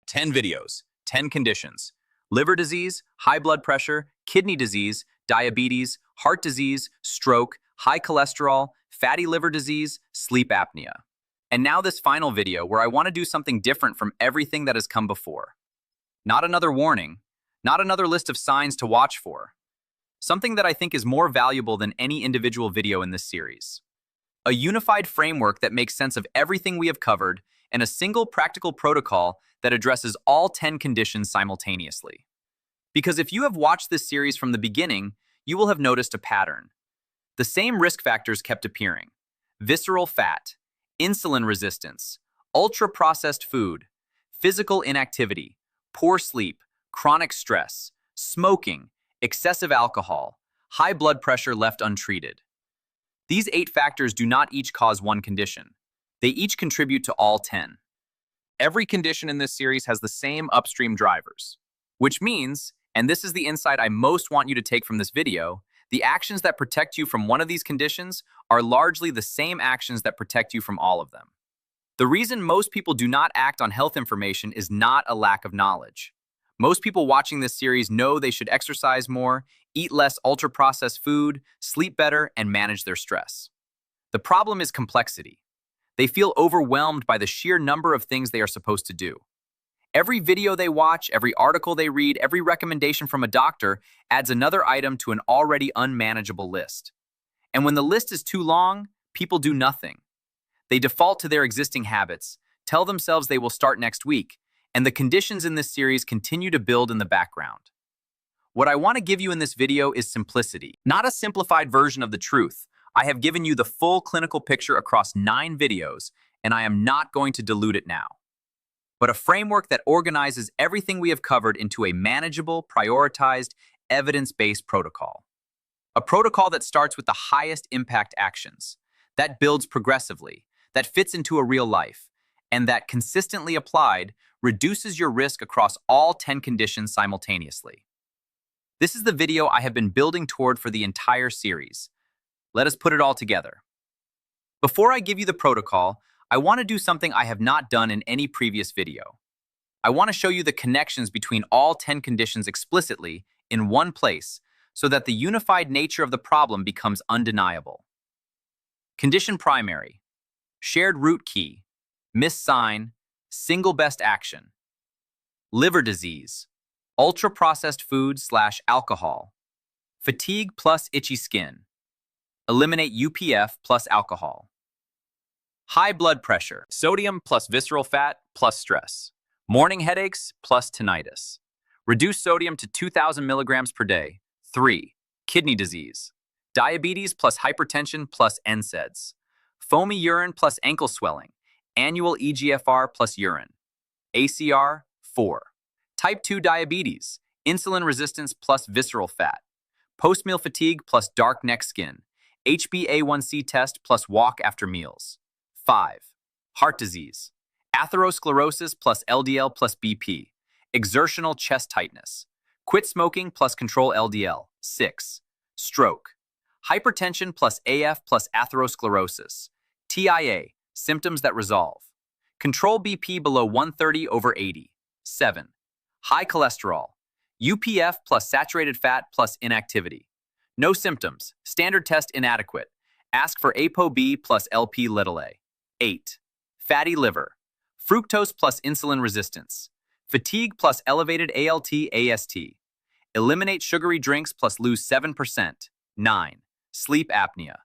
10 videos, 10 conditions: liver disease, high blood pressure, kidney disease, diabetes, heart disease, stroke, high cholesterol, fatty liver disease, sleep apnea. And now this final video where I want to do something different from everything that has come before. Not another warning, not another list of signs to watch for. Something that I think is more valuable than any individual video in this series. A unified framework that makes sense of everything we have covered and a single practical protocol that addresses all 10 conditions simultaneously. Because if you have watched this series from the beginning, you will have noticed a pattern. The same risk factors kept appearing: visceral fat, insulin resistance, ultra-processed food, physical inactivity, poor sleep, chronic stress, smoking, excessive alcohol, high blood pressure left untreated. These 8 factors do not each cause one condition. They each contribute to all 10. Every condition in this series has the same upstream drivers, which means, and this is the insight I most want you to take from this video, the actions that protect you from one of these conditions are largely the same actions that protect you from all of them. The reason most people do not act on health information is not a lack of knowledge. Most people watching this series know they should exercise more, eat less ultra-processed food, sleep better, and manage their stress. The problem is complexity. They feel overwhelmed by the sheer number of things they are supposed to do. Every video they watch, every article they read, every recommendation from a doctor adds another item to an already unmanageable list. And when the list is too long, people do nothing. They default to their existing habits, tell themselves they will start next week, and the conditions in this series continue to build in the background. What I want to give you in this video is simplicity, not a simplified version of the truth. I have given you the full clinical picture across 9 videos, and I am not going to dilute it now. But a framework that organizes everything we have covered into a manageable, prioritized, evidence-based protocol. A protocol that starts with the highest impact actions, that builds progressively, that fits into a real life, and that, consistently applied, reduces your risk across all 10 conditions simultaneously. This is the video I have been building toward for the entire series. Let us put it all together. Before I give you the protocol, I want to do something I have not done in any previous video. I want to show you the connections between all 10 conditions explicitly in one place so that the unified nature of the problem becomes undeniable. Condition primary, shared root key, missed sign, single best action. Liver disease, ultra-processed food/alcohol, fatigue plus itchy skin, eliminate UPF plus alcohol. High blood pressure, sodium plus visceral fat plus stress, morning headaches plus tinnitus. Reduce sodium to 2,000 milligrams per day. 3. Kidney disease, diabetes plus hypertension plus NSAIDs, foamy urine plus ankle swelling, annual EGFR plus urine. ACR, 4. Type 2 diabetes, insulin resistance plus visceral fat, post-meal fatigue plus dark neck skin, HbA1c test plus walk after meals. 5. Heart disease, atherosclerosis plus LDL plus BP, exertional chest tightness, quit smoking plus control LDL. 6. Stroke, hypertension plus AF plus atherosclerosis, TIA, symptoms that resolve. Control BP below 130/80. 7. High cholesterol, UPF plus saturated fat plus inactivity. No symptoms, standard test inadequate. Ask for ApoB plus LP(a). 8. Fatty liver, fructose plus insulin resistance, fatigue plus elevated ALT/AST. Eliminate sugary drinks plus lose 7%. 9. Sleep apnea,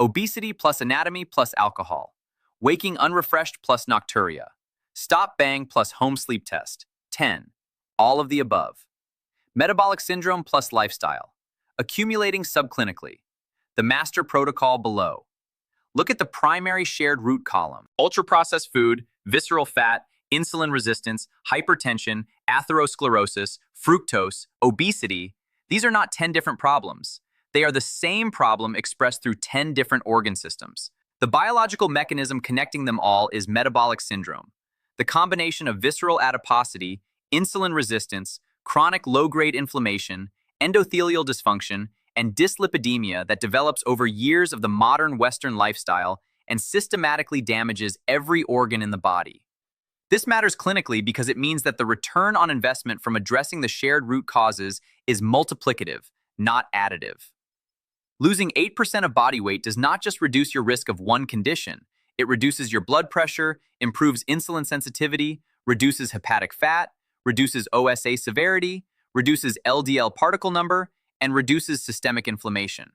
obesity plus anatomy plus alcohol, waking unrefreshed plus nocturia, stop bang plus home sleep test. 10. All of the above. Metabolic syndrome plus lifestyle, accumulating subclinically. The master protocol below. Look at the primary shared root column: ultra-processed food, visceral fat, insulin resistance, hypertension, atherosclerosis, fructose, obesity. These are not 10 different problems. They are the same problem expressed through 10 different organ systems. The biological mechanism connecting them all is metabolic syndrome, the combination of visceral adiposity, insulin resistance, chronic low-grade inflammation, endothelial dysfunction, and dyslipidemia that develops over years of the modern Western lifestyle and systematically damages every organ in the body. This matters clinically because it means that the return on investment from addressing the shared root causes is multiplicative, not additive. Losing 8% of body weight does not just reduce your risk of one condition. It reduces your blood pressure, improves insulin sensitivity, reduces hepatic fat, reduces OSA severity, reduces LDL particle number, and reduces systemic inflammation,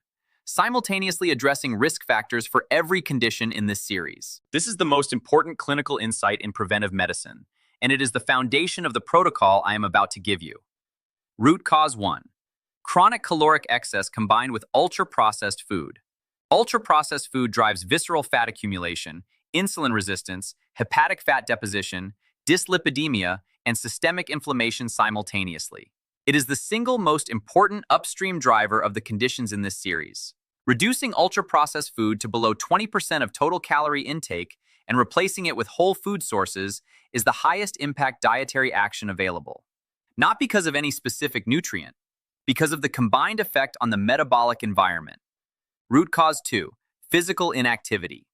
simultaneously addressing risk factors for every condition in this series. This is the most important clinical insight in preventive medicine, and it is the foundation of the protocol I am about to give you. Root cause 1. Chronic caloric excess combined with ultra-processed food. Ultra-processed food drives visceral fat accumulation, insulin resistance, hepatic fat deposition, dyslipidemia, and systemic inflammation simultaneously. It is the single most important upstream driver of the conditions in this series. Reducing ultra-processed food to below 20% of total calorie intake and replacing it with whole food sources is the highest impact dietary action available. Not because of any specific nutrient, because of the combined effect on the metabolic environment. Root cause 2, physical inactivity.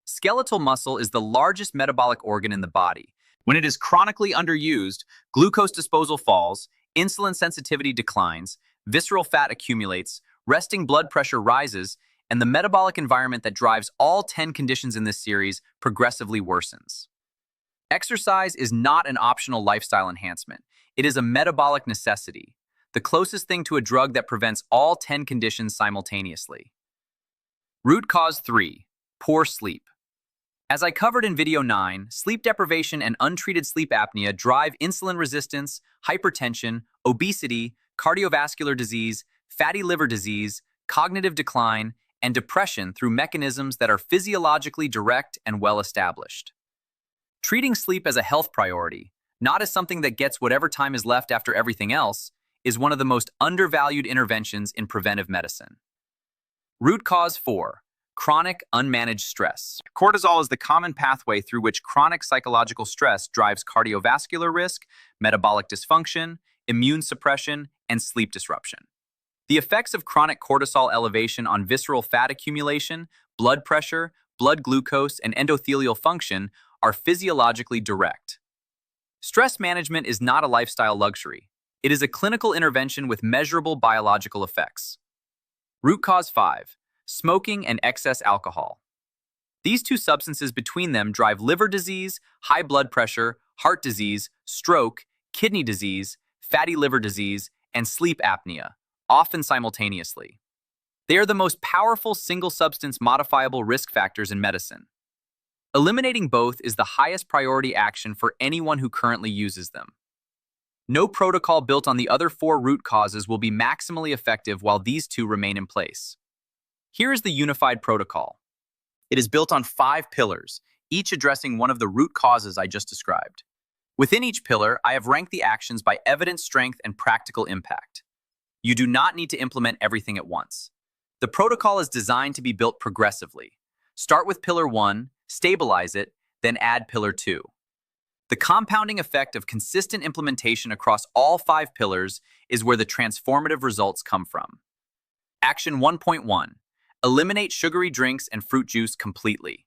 Skeletal muscle is the largest metabolic organ in the body. When it is chronically underused, glucose disposal falls, insulin sensitivity declines, visceral fat accumulates, resting blood pressure rises, and the metabolic environment that drives all 10 conditions in this series progressively worsens. Exercise is not an optional lifestyle enhancement. It is a metabolic necessity, the closest thing to a drug that prevents all 10 conditions simultaneously. Root cause 3, poor sleep. As I covered in video 9, sleep deprivation and untreated sleep apnea drive insulin resistance, hypertension, obesity, cardiovascular disease, fatty liver disease, cognitive decline, and depression through mechanisms that are physiologically direct and well established. Treating sleep as a health priority, not as something that gets whatever time is left after everything else, is one of the most undervalued interventions in preventive medicine. Root cause 4, chronic unmanaged stress. Cortisol is the common pathway through which chronic psychological stress drives cardiovascular risk, metabolic dysfunction, immune suppression, and sleep disruption. The effects of chronic cortisol elevation on visceral fat accumulation, blood pressure, blood glucose, and endothelial function are physiologically direct. Stress management is not a lifestyle luxury. It is a clinical intervention with measurable biological effects. Root cause 5, smoking and excess alcohol. These two substances between them drive liver disease, high blood pressure, heart disease, stroke, kidney disease, fatty liver disease, and sleep apnea, often simultaneously. They are the most powerful single-substance modifiable risk factors in medicine. Eliminating both is the highest priority action for anyone who currently uses them. No protocol built on the other 4 root causes will be maximally effective while these 2 remain in place. Here is the unified protocol. It is built on 5 pillars, each addressing one of the root causes I just described. Within each pillar, I have ranked the actions by evidence strength and practical impact. You do not need to implement everything at once. The protocol is designed to be built progressively. Start with pillar 1, stabilize it, then add pillar 2. The compounding effect of consistent implementation across all 5 pillars is where the transformative results come from. Action 1.1. Eliminate sugary drinks and fruit juice completely.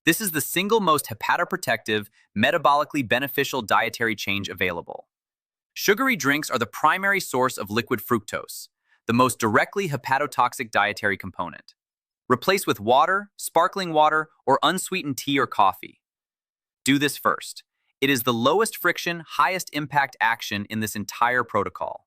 This is the single most hepatoprotective, metabolically beneficial dietary change available. Sugary drinks are the primary source of liquid fructose, the most directly hepatotoxic dietary component. Replace with water, sparkling water, or unsweetened tea or coffee. Do this first. It is the lowest friction, highest impact action in this entire protocol.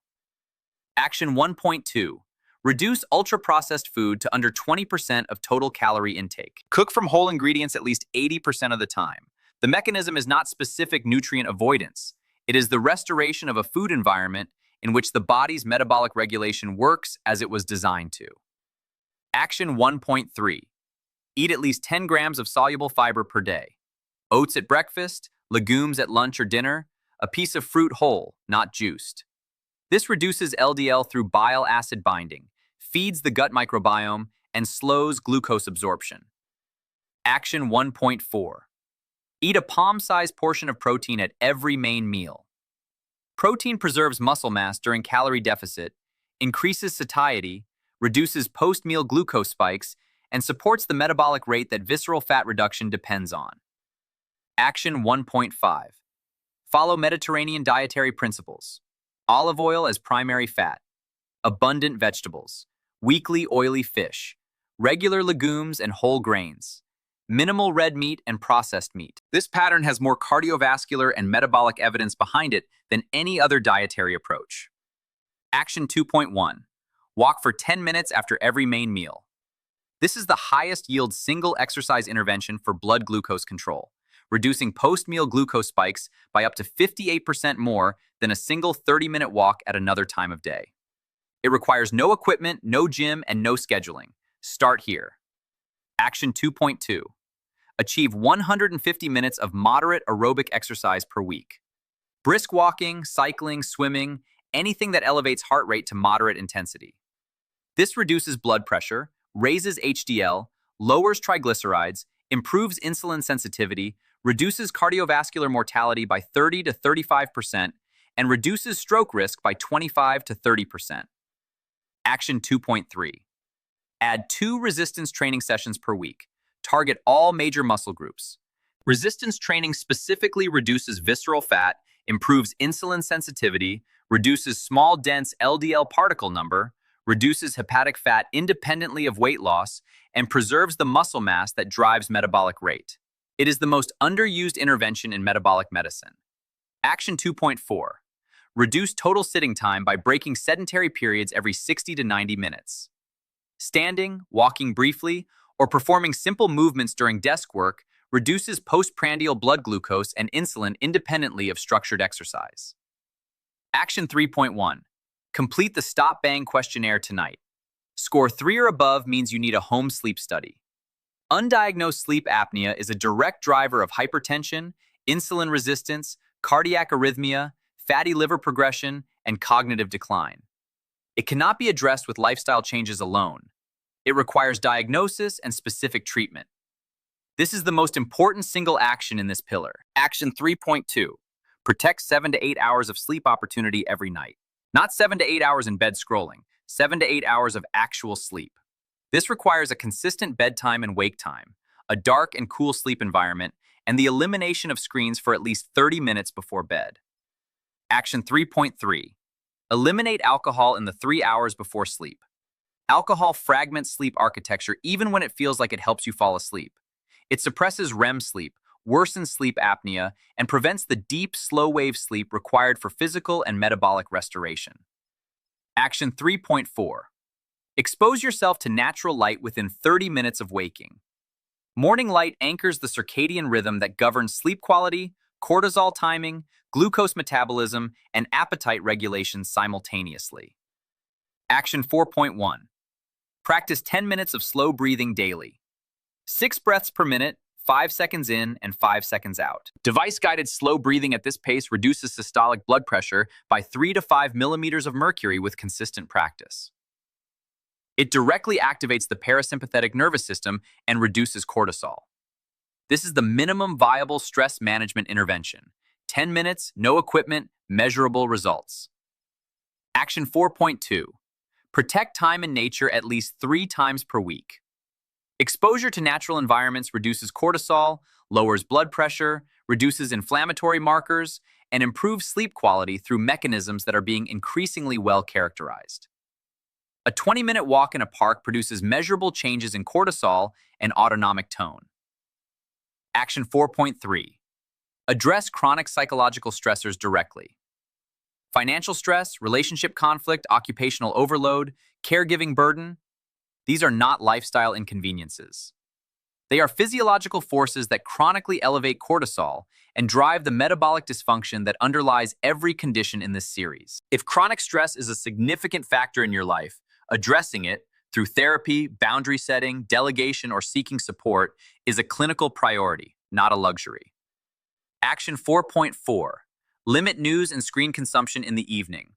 Action 1.2. Reduce ultra-processed food to under 20% of total calorie intake. Cook from whole ingredients at least 80% of the time. The mechanism is not specific nutrient avoidance. It is the restoration of a food environment in which the body's metabolic regulation works as it was designed to. Action 1.3. Eat at least 10 grams of soluble fiber per day. Oats at breakfast, legumes at lunch or dinner, a piece of fruit whole, not juiced. This reduces LDL through bile acid binding, feeds the gut microbiome, and slows glucose absorption. Action 1.4. Eat a palm-sized portion of protein at every main meal. Protein preserves muscle mass during calorie deficit, increases satiety, reduces post-meal glucose spikes, and supports the metabolic rate that visceral fat reduction depends on. Action 1.5. Follow Mediterranean dietary principles. Olive oil as primary fat. Abundant vegetables. Weekly oily fish. Regular legumes and whole grains. Minimal red meat and processed meat. This pattern has more cardiovascular and metabolic evidence behind it than any other dietary approach. Action 2.1. Walk for 10 minutes after every main meal. This is the highest yield single exercise intervention for blood glucose control, reducing post-meal glucose spikes by up to 58% more than a single 30-minute walk at another time of day. It requires no equipment, no gym, and no scheduling. Start here. Action 2.2. Achieve 150 minutes of moderate aerobic exercise per week. Brisk walking, cycling, swimming, anything that elevates heart rate to moderate intensity. This reduces blood pressure, raises HDL, lowers triglycerides, improves insulin sensitivity, reduces cardiovascular mortality by 30 to 35%, and reduces stroke risk by 25 to 30%. Action 2.3. Add 2 resistance training sessions per week. Target all major muscle groups. Resistance training specifically reduces visceral fat, improves insulin sensitivity, reduces small dense LDL particle number, reduces hepatic fat independently of weight loss, and preserves the muscle mass that drives metabolic rate. It is the most underused intervention in metabolic medicine. Action 2.4. Reduce total sitting time by breaking sedentary periods every 60 to 90 minutes. Standing, walking briefly, or performing simple movements during desk work reduces postprandial blood glucose and insulin independently of structured exercise. Action 3.1. Complete the Stop Bang questionnaire tonight. Score 3 or above means you need a home sleep study. Undiagnosed sleep apnea is a direct driver of hypertension, insulin resistance, cardiac arrhythmia, fatty liver progression, and cognitive decline. It cannot be addressed with lifestyle changes alone. It requires diagnosis and specific treatment. This is the most important single action in this pillar. Action 3.2. Protect 7 to 8 hours of sleep opportunity every night. Not 7 to 8 hours in bed scrolling, 7 to 8 hours of actual sleep. This requires a consistent bedtime and wake time, a dark and cool sleep environment, and the elimination of screens for at least 30 minutes before bed. Action 3.3. Eliminate alcohol in the 3 hours before sleep. Alcohol fragments sleep architecture even when it feels like it helps you fall asleep. It suppresses REM sleep, worsens sleep apnea, and prevents the deep, slow-wave sleep required for physical and metabolic restoration. Action 3.4. Expose yourself to natural light within 30 minutes of waking. Morning light anchors the circadian rhythm that governs sleep quality, cortisol timing, glucose metabolism, and appetite regulation simultaneously. Action 4.1. Practice 10 minutes of slow breathing daily. 6 breaths per minute, 5 seconds in and 5 seconds out. Device-guided slow breathing at this pace reduces systolic blood pressure by 3 to 5 millimeters of mercury with consistent practice. It directly activates the parasympathetic nervous system and reduces cortisol. This is the minimum viable stress management intervention. 10 minutes, no equipment, measurable results. Action 4.2. Protect time in nature at least 3 times per week. Exposure to natural environments reduces cortisol, lowers blood pressure, reduces inflammatory markers, and improves sleep quality through mechanisms that are being increasingly well characterized. A 20-minute walk in a park produces measurable changes in cortisol and autonomic tone. Action 4.3. Address chronic psychological stressors directly. Financial stress, relationship conflict, occupational overload, caregiving burden, these are not lifestyle inconveniences. They are physiological forces that chronically elevate cortisol and drive the metabolic dysfunction that underlies every condition in this series. If chronic stress is a significant factor in your life, addressing it through therapy, boundary setting, delegation, or seeking support is a clinical priority, not a luxury. Action 4.4. Limit news and screen consumption in the evening.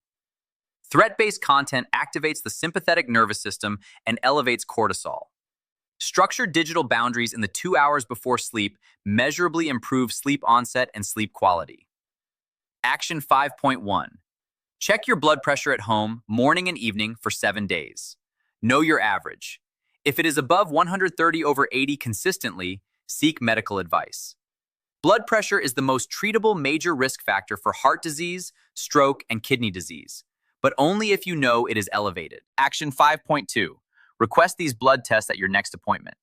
Threat-based content activates the sympathetic nervous system and elevates cortisol. Structured digital boundaries in the 2 hours before sleep measurably improve sleep onset and sleep quality. Action 5.1. Check your blood pressure at home, morning and evening for 7 days. Know your average. If it is above 130/80 consistently, seek medical advice. Blood pressure is the most treatable major risk factor for heart disease, stroke, and kidney disease, but only if you know it is elevated. Action 5.2. Request these blood tests at your next appointment.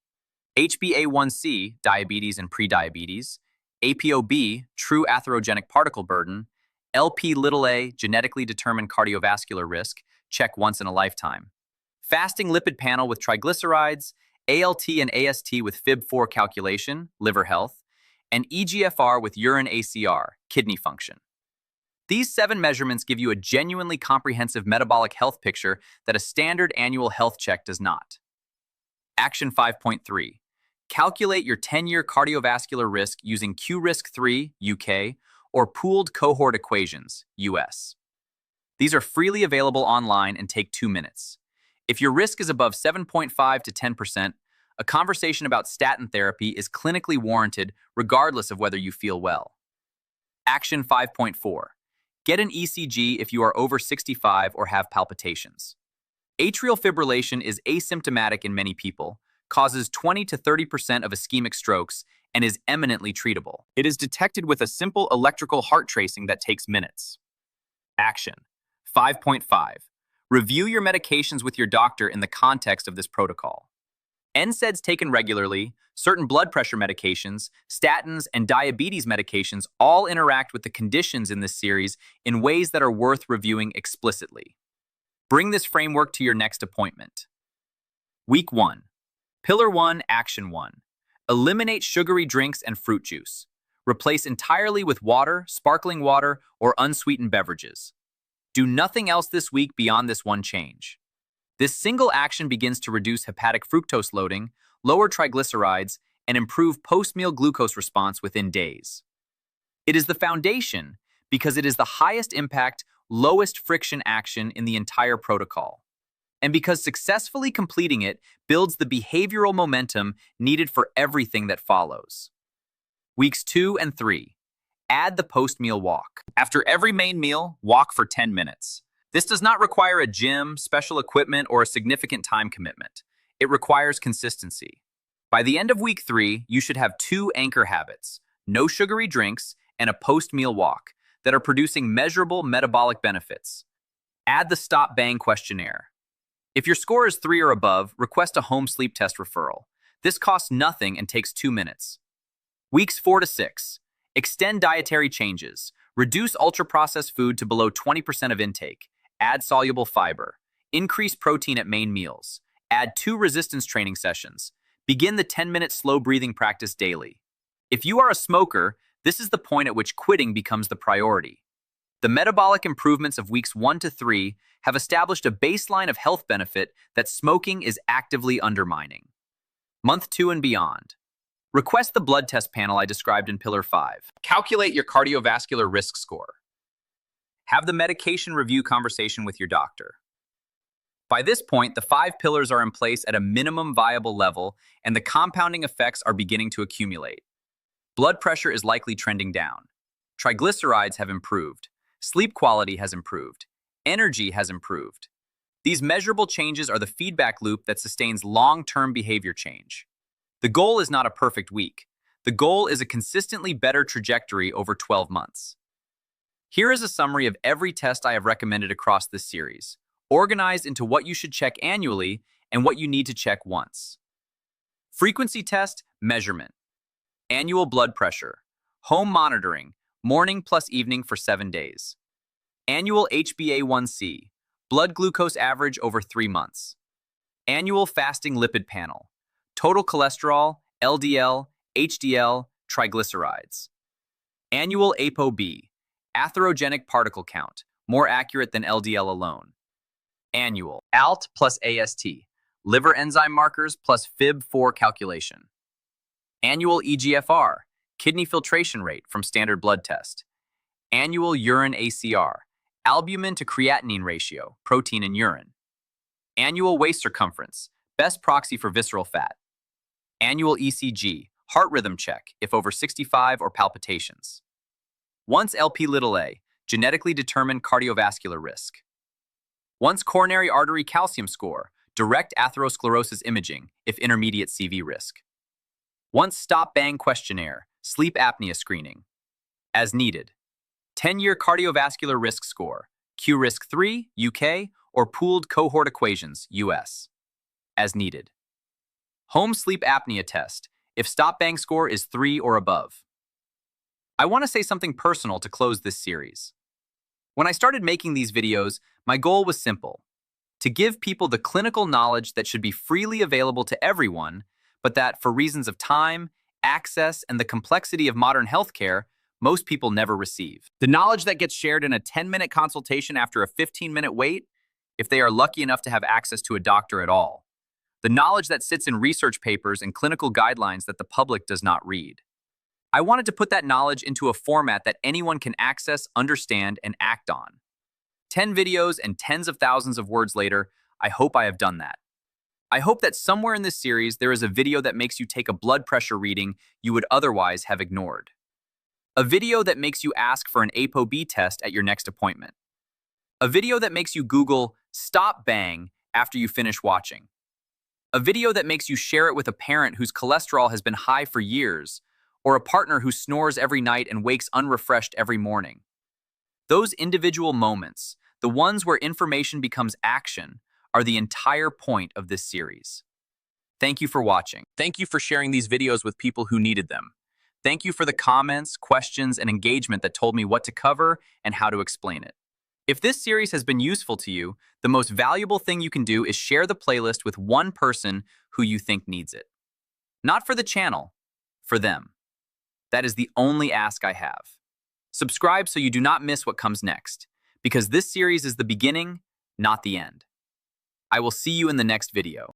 HbA1c, diabetes and prediabetes, ApoB, true atherogenic particle burden, Lp(a), genetically determined cardiovascular risk, check once in a lifetime. Fasting lipid panel with triglycerides, ALT and AST with FIB4 calculation, liver health, and EGFR with urine ACR, kidney function. These 7 measurements give you a genuinely comprehensive metabolic health picture that a standard annual health check does not. Action 5.3. Calculate your 10-year cardiovascular risk using QRisk3, UK, or pooled cohort equations, US. These are freely available online and take 2 minutes. If your risk is above 7.5 to 10%, a conversation about statin therapy is clinically warranted regardless of whether you feel well. Action 5.4. Get an ECG if you are over 65 or have palpitations. Atrial fibrillation is asymptomatic in many people, causes 20 to 30% of ischemic strokes, and is eminently treatable. It is detected with a simple electrical heart tracing that takes minutes. Action 5.5. Review your medications with your doctor in the context of this protocol. NSAIDs taken regularly, certain blood pressure medications, statins, and diabetes medications all interact with the conditions in this series in ways that are worth reviewing explicitly. Bring this framework to your next appointment. Week 1. Pillar 1, Action 1. Eliminate sugary drinks and fruit juice. Replace entirely with water, sparkling water, or unsweetened beverages. Do nothing else this week beyond this one change. This single action begins to reduce hepatic fructose loading, lower triglycerides, and improve post-meal glucose response within days. It is the foundation because it is the highest impact, lowest friction action in the entire protocol, and because successfully completing it builds the behavioral momentum needed for everything that follows. Weeks 2 and 3. Add the post-meal walk. After every main meal, walk for 10 minutes. This does not require a gym, special equipment, or a significant time commitment. It requires consistency. By the end of week 3, you should have 2 anchor habits, no sugary drinks and a post-meal walk, that are producing measurable metabolic benefits. Add the Stop Bang questionnaire. If your score is 3 or above, request a home sleep test referral. This costs nothing and takes 2 minutes. Weeks 4 to 6. Extend dietary changes. Reduce ultra-processed food to below 20% of intake. Add soluble fiber. Increase protein at main meals. Add 2 resistance training sessions. Begin the 10-minute slow breathing practice daily. If you are a smoker, this is the point at which quitting becomes the priority. The metabolic improvements of weeks 1 to 3 have established a baseline of health benefit that smoking is actively undermining. Month 2 and beyond. Request the blood test panel I described in Pillar 5. Calculate your cardiovascular risk score. Have the medication review conversation with your doctor. By this point, the 5 pillars are in place at a minimum viable level, and the compounding effects are beginning to accumulate. Blood pressure is likely trending down. Triglycerides have improved. Sleep quality has improved. Energy has improved. These measurable changes are the feedback loop that sustains long-term behavior change. The goal is not a perfect week. The goal is a consistently better trajectory over 12 months. Here is a summary of every test I have recommended across this series, organized into what you should check annually and what you need to check once. Frequency test, measurement. Annual blood pressure. Home monitoring, morning plus evening for 7 days. Annual HbA1c, blood glucose average over 3 months. Annual fasting lipid panel. Total cholesterol, LDL, HDL, triglycerides. Annual ApoB, atherogenic particle count, more accurate than LDL alone. Annual ALT plus AST, liver enzyme markers plus FIB4 calculation. Annual EGFR, kidney filtration rate from standard blood test. Annual urine ACR, albumin to creatinine ratio, protein in urine. Annual waist circumference, best proxy for visceral fat. Annual ECG, heart rhythm check if over 65 or palpitations. Once Lp(a), genetically determined cardiovascular risk. Once coronary artery calcium score, direct atherosclerosis imaging if intermediate CV risk. Once Stop Bang questionnaire, sleep apnea screening. As needed. 10-year cardiovascular risk score, Q-risk 3, UK, or pooled cohort equations, US. As needed. Home sleep apnea test, if stop bang score is 3 or above. I want to say something personal to close this series. When I started making these videos, my goal was simple: to give people the clinical knowledge that should be freely available to everyone, but that for reasons of time, access, and the complexity of modern healthcare, most people never receive. The knowledge that gets shared in a 10-minute consultation after a 15-minute wait, if they are lucky enough to have access to a doctor at all. The knowledge that sits in research papers and clinical guidelines that the public does not read. I wanted to put that knowledge into a format that anyone can access, understand, and act on. 10 videos and tens of thousands of words later, I hope I have done that. I hope that somewhere in this series there is a video that makes you take a blood pressure reading you would otherwise have ignored. A video that makes you ask for an ApoB test at your next appointment. A video that makes you Google "stop bang" after you finish watching. A video that makes you share it with a parent whose cholesterol has been high for years, or a partner who snores every night and wakes unrefreshed every morning. Those individual moments, the ones where information becomes action, are the entire point of this series. Thank you for watching. Thank you for sharing these videos with people who needed them. Thank you for the comments, questions, and engagement that told me what to cover and how to explain it. If this series has been useful to you, the most valuable thing you can do is share the playlist with one person who you think needs it. Not for the channel, for them. That is the only ask I have. Subscribe so you do not miss what comes next, because this series is the beginning, not the end. I will see you in the next video.